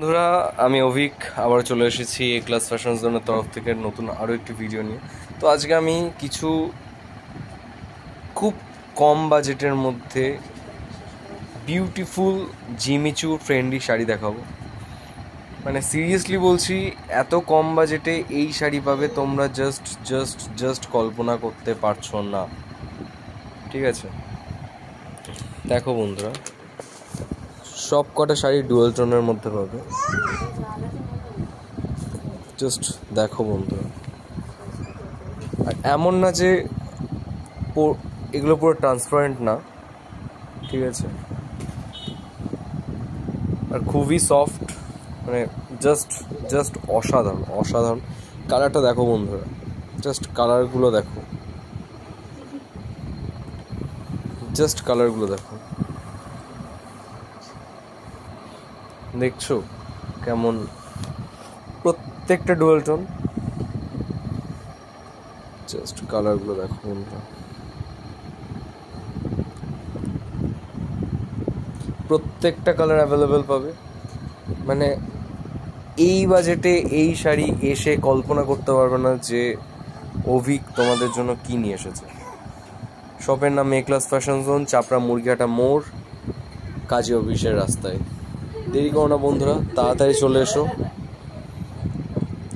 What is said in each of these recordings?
বন্ধুরা, আমি অভিক আবার চলে এসেছি এ ক্লাস ফ্যাশন জোনের তরফ থেকে নতুন আরও একটি ভিডিও নিয়ে। তো আজকে আমি কিছু খুব কম বাজেটের মধ্যে বিউটিফুল জিমিচু ট্রেন্ডি শাড়ি দেখাবো। মানে সিরিয়াসলি বলছি, এত কম বাজেটে এই শাড়ি পাবে তোমরা জাস্ট কল্পনা করতে পারছো না। ঠিক আছে, দেখো বন্ধুরা, সব কটা শাড়ি ডুয়াল টোনের মধ্যে পাবে। জাস্ট দেখো বন্ধুরা, আর এমন না যে এগুলো পুরো ট্রান্সপারেন্ট না, ঠিক আছে, আর খুবই সফট, মানে জাস্ট অসাধারণ। কালারটা দেখো বন্ধুরা, জাস্ট কালারগুলো দেখো, দেখছো কেমন? প্রত্যেকটা ডুয়াল টোন, জাস্ট কালারগুলো দেখো বন্ধুরা, প্রত্যেকটা কালার অ্যাভেলেবেল পাবে। মানে এই বাজেটে এই শাড়ি এসে কল্পনা করতে পারবে না যে অভিক তোমাদের জন্য কি নিয়ে এসেছে। শপের নাম এ ক্লাস ফ্যাশন জোন, চাপড়া মুরগিহাটা মোড়, কাজী অফিসের রাস্তায়। দেরি করো না বন্ধুরা, তাড়াতাড়ি চলে এসো।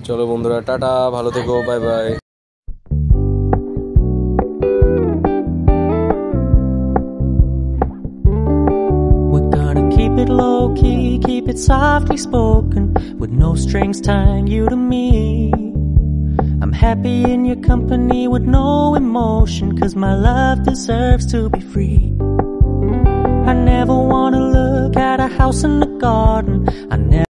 চলো বন্ধুরা, টাটা, ভালো থেকো, bye bye. Keep it low key, keep it softly spoken, with no strings tying you to me. I'm happy in your company with no emotion, 'cause my love deserves to be free. I never wanna look at a house in the garden, I never